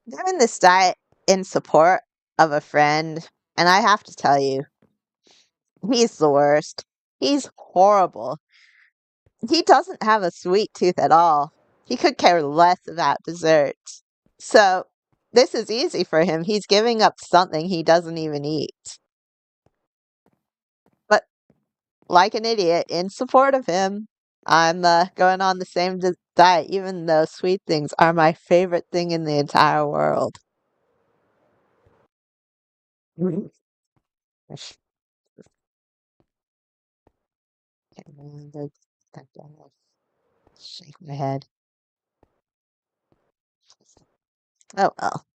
Speaker 1: Doing this diet in support of a friend, and I have to tell you, he's the worst. He's horrible. He doesn't have a sweet tooth at all. He could care less about desserts. So, this is easy for him. He's giving up something he doesn't even eat. But, like an idiot, in support of him, I'm going on the same diet, even though sweet things are my favorite thing in the entire world. Mhm. Can't remember. Shake my head. Oh well.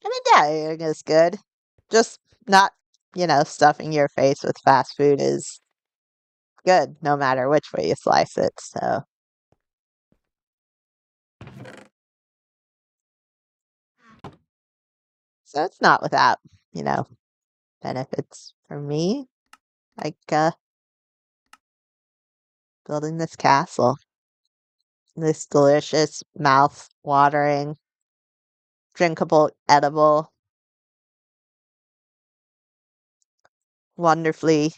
Speaker 1: I mean, yeah, eating is good. Just not, stuffing your face with fast food is good, no matter which way you slice it. So it's not without, you know, benefits for me. Like building this castle, this delicious, mouth-watering, drinkable, edible, wonderfully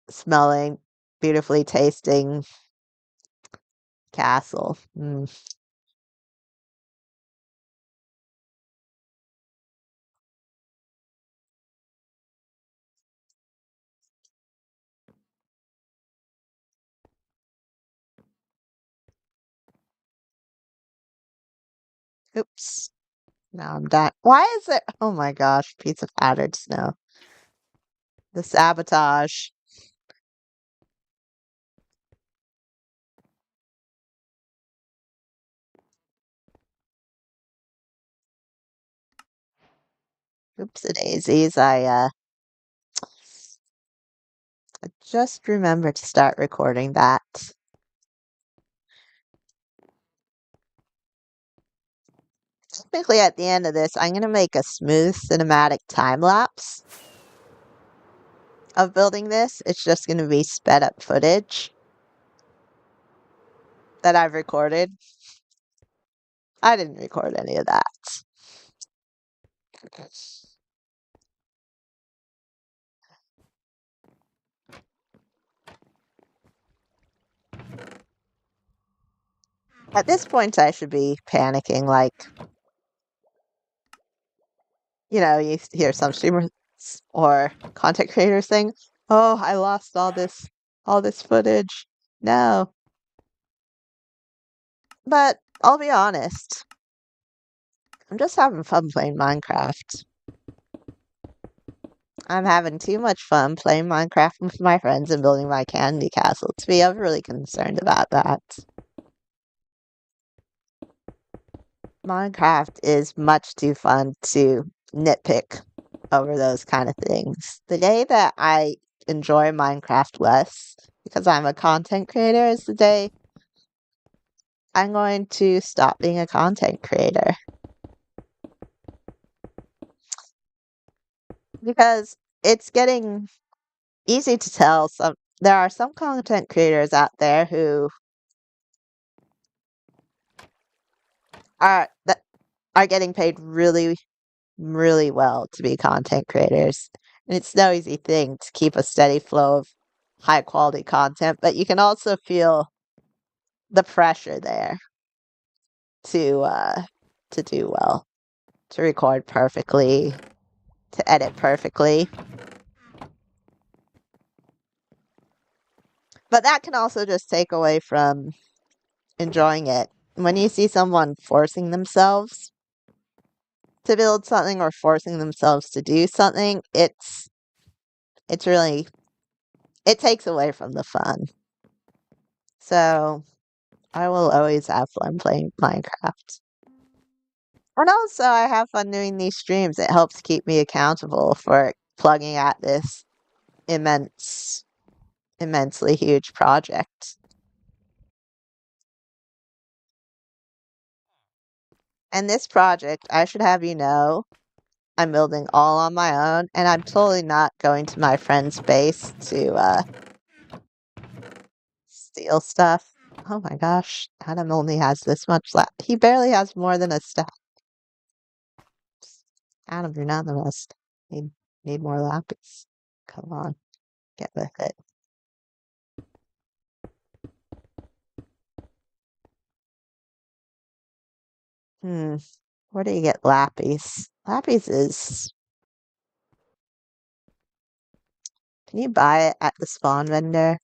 Speaker 1: smelling, beautifully tasting castle. Mm. Oops. Now I'm done. Why is it? Oh my gosh, piece of powdered snow. The sabotage. Oops, a daisies. I just remembered to start recording that. Technically, at the end of this, I'm going to make a smooth cinematic time lapse of building this. It's just going to be sped up footage that I've recorded. I didn't record any of that. At this point, I should be panicking, like, you hear some streamers or content creators saying, "Oh, I lost all this footage." No. But I'll be honest, I'm just having fun playing Minecraft. I'm having too much fun playing Minecraft with my friends and building my candy castle to be overly concerned about that. Minecraft is much too fun to nitpick over those kind of things. The day that I enjoy Minecraft less because I'm a content creator is the day I'm going to stop being a content creator. Because it's getting easy to tell there are some content creators out there who that are getting paid really, really well to be content creators. And it's no easy thing to keep a steady flow of high quality content, but you can also feel the pressure there to do well, to record perfectly, to edit perfectly. But that can also just take away from enjoying it. When you see someone forcing themselves to build something or forcing themselves to do something, it's really it takes away from the fun. So I will always have fun playing Minecraft. And also I have fun doing these streams. It helps keep me accountable for plugging at this immensely huge project. And this project, I should have you know, I'm building all on my own, and I'm totally not going to my friend's base to steal stuff. Oh my gosh, Adam only has this much left. He barely has more than a stack. Adam, you're not the most. Need more lapis. Come on, get with it. Where do you get lapis? Lapis is. Can you buy it at the spawn vendor?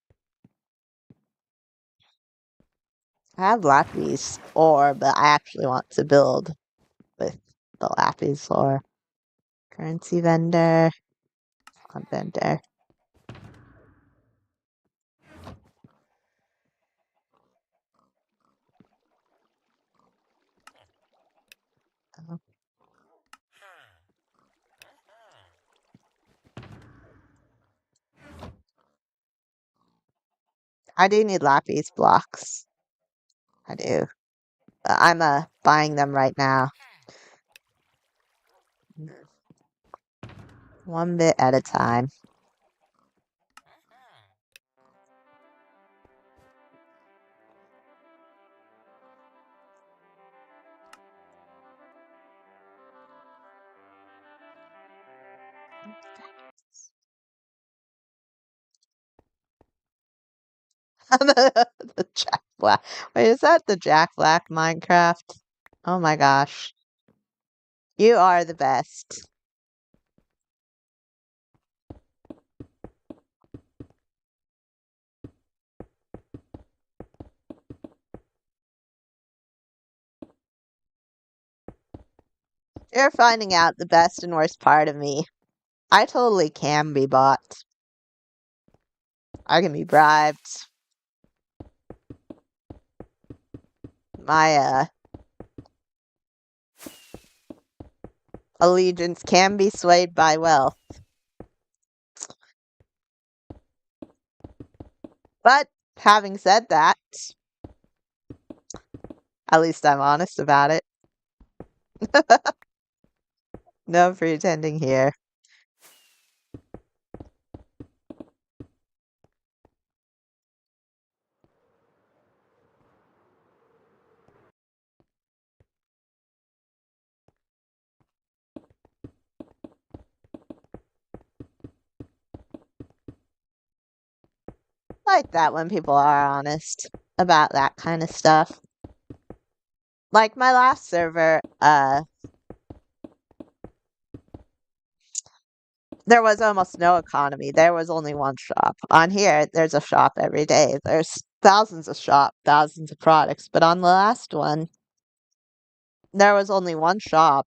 Speaker 1: I have lapis ore, but I actually want to build with the lapis ore. Currency vendor. Spawn vendor. Oh. I do need lapis blocks. I do. But I'm buying them right now. One bit at a time. The Jack Black. Wait, is that the Jack Black Minecraft? Oh my gosh. You are the best. You're finding out the best and worst part of me. I totally can be bought. I can be bribed. My allegiance can be swayed by wealth. But having said that, at least I'm honest about it. No pretending here. I like that when people are honest about that kind of stuff. Like my last server, there was almost no economy. There was only one shop. On here, there's a shop every day. There's thousands of shop, thousands of products. But on the last one, there was only one shop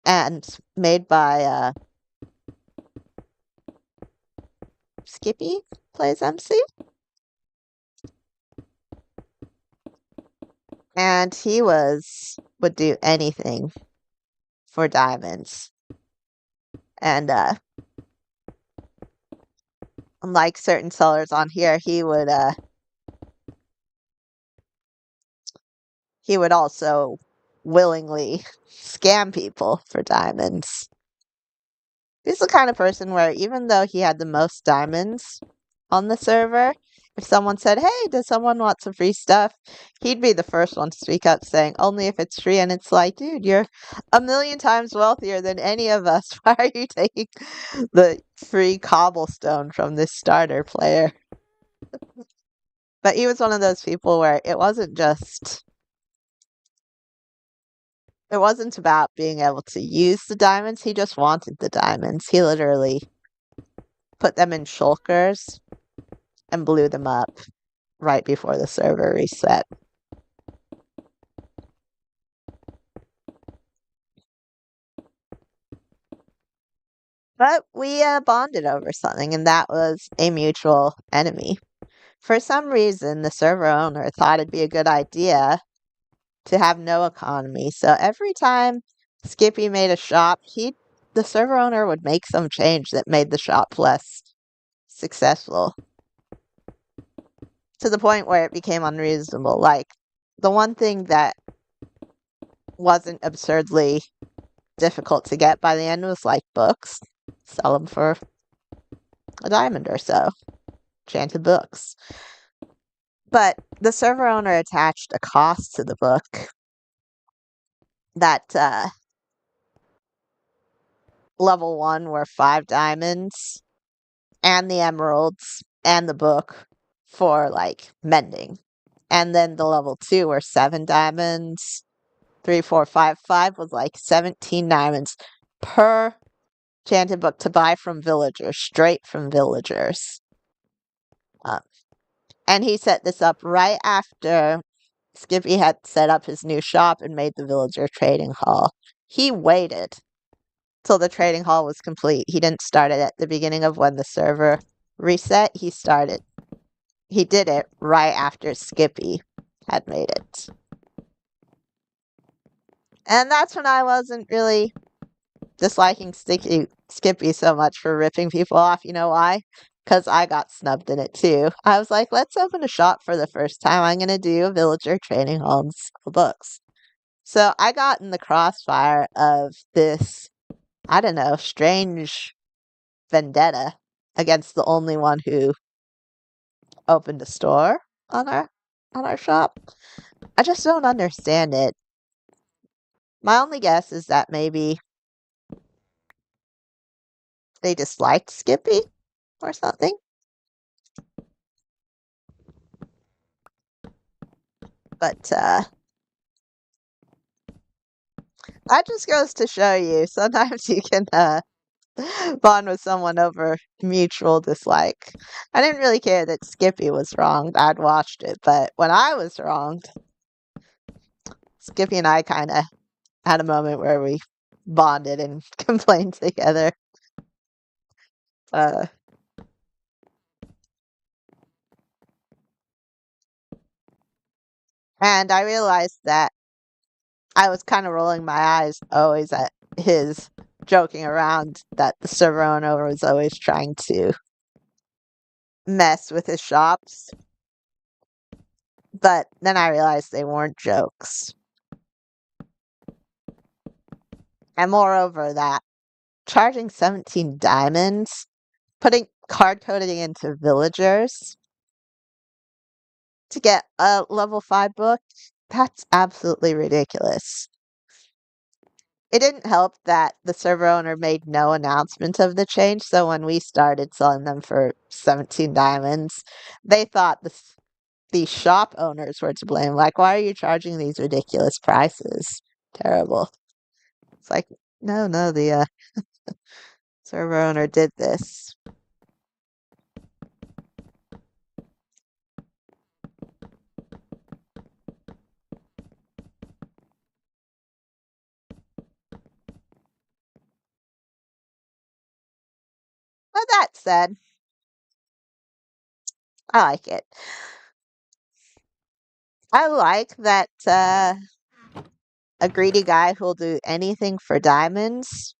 Speaker 1: and made by Skippy plays MC. And he would do anything for diamonds. And unlike certain sellers on here, he would also willingly scam people for diamonds. He's the kind of person where even though he had the most diamonds on the server, if someone said, "Hey, does someone want some free stuff?" he'd be the first one to speak up saying, "Only if it's free." And it's like, dude, you're a million times wealthier than any of us. Why are you taking the free cobblestone from this starter player? But he was one of those people where it wasn't about being able to use the diamonds, he just wanted the diamonds. He literally put them in shulkers and blew them up right before the server reset. But we bonded over something, and that was a mutual enemy. For some reason, the server owner thought it'd be a good idea to have no economy. So every time Skippy made a shop, the server owner would make some change that made the shop less successful. To the point where it became unreasonable. Like, the one thing that wasn't absurdly difficult to get by the end was like books. Sell them for a diamond or so. Enchanted books. But the server owner attached a cost to the book that level 1 were 5 diamonds and the emeralds and the book for like mending. And then the level 2 were 7 diamonds. 3, 4, 5. 5 was like 17 diamonds per enchanted book to buy from villagers, straight from villagers. And he set this up right after Skippy had set up his new shop and made the villager trading hall. He waited till the trading hall was complete. He didn't start it at the beginning of when the server reset. He did it right after Skippy had made it. And that's when I wasn't really disliking Skippy so much for ripping people off. You know why? Because I got snubbed in it too. I was like, let's open a shop for the first time. I'm going to do a villager trading hall and sell books. So I got in the crossfire of this, I don't know, strange vendetta against the only one who opened a store on our shop. I just don't understand it. My only guess is that maybe they disliked Skippy or something. But that just goes to show you sometimes you can bond with someone over mutual dislike. I didn't really care that Skippy was wronged. I'd watched it, but when I was wronged, Skippy and I kind of had a moment where we bonded and complained together. Uh, and I realized that I was kind of rolling my eyes always at his joking around that the server owner was always trying to mess with his shops. But then I realized they weren't jokes. And moreover, that charging 17 diamonds, putting card coding into villagers to get a level 5 book, that's absolutely ridiculous. It didn't help that the server owner made no announcement of the change, so when we started selling them for 17 diamonds, they thought the shop owners were to blame. Like, why are you charging these ridiculous prices? Terrible. It's like, no, the server owner did this. But that said, I like it. I like that a greedy guy who'll do anything for diamonds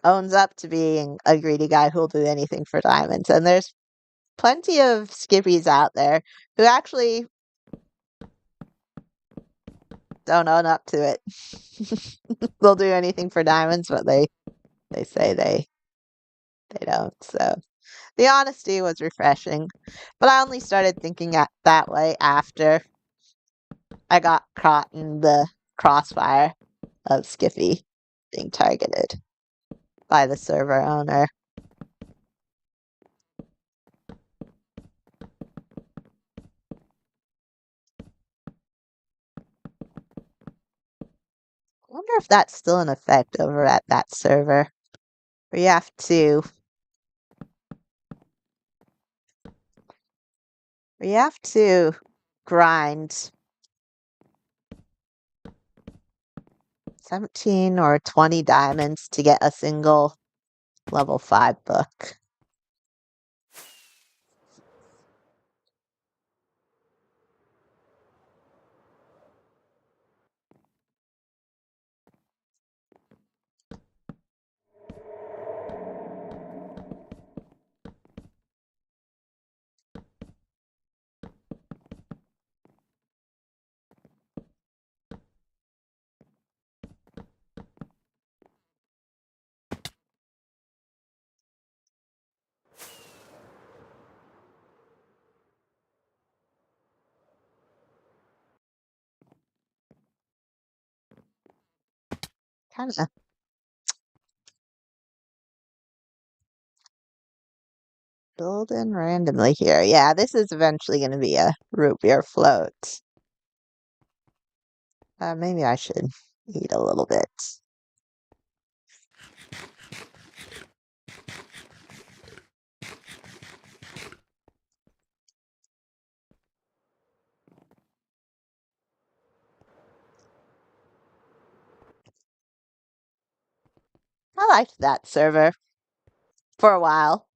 Speaker 1: owns up to being a greedy guy who'll do anything for diamonds. And there's plenty of skippies out there who actually don't own up to it. They'll do anything for diamonds, but they say they don't. So the honesty was refreshing. But I only started thinking that way after I got caught in the crossfire of Skippy being targeted by the server owner. I wonder if that's still in effect over at that server. Where you have to grind 17 or 20 diamonds to get a single level 5 book. Kinda building randomly here. Yeah, this is eventually going to be a root beer float. Maybe I should eat a little bit. I liked that server for a while.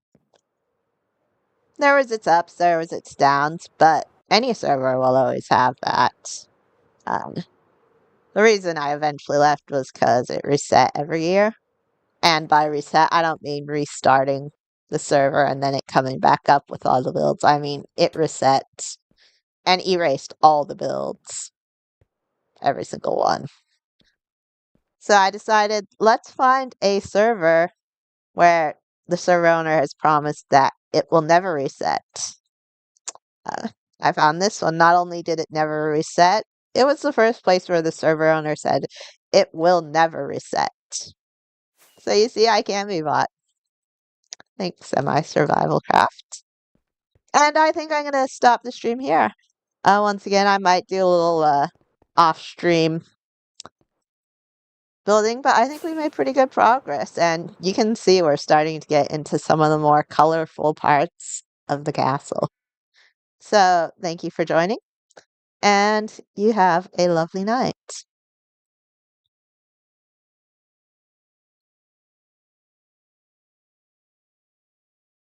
Speaker 1: There was its ups, there was its downs, but any server will always have that. Um, the reason I eventually left was because it reset every year. And by reset, I don't mean restarting the server and then it coming back up with all the builds. I mean, it reset and erased all the builds. Every single one. So I decided, let's find a server where the server owner has promised that it will never reset. I found this one. Not only did it never reset, it was the first place where the server owner said it will never reset. So you see, I can be bought. Thanks, Semi-Survival Craft. And I think I'm going to stop the stream here. Once again, I might do a little off-stream building, but I think we made pretty good progress. And you can see we're starting to get into some of the more colorful parts of the castle. So thank you for joining, and you have a lovely night.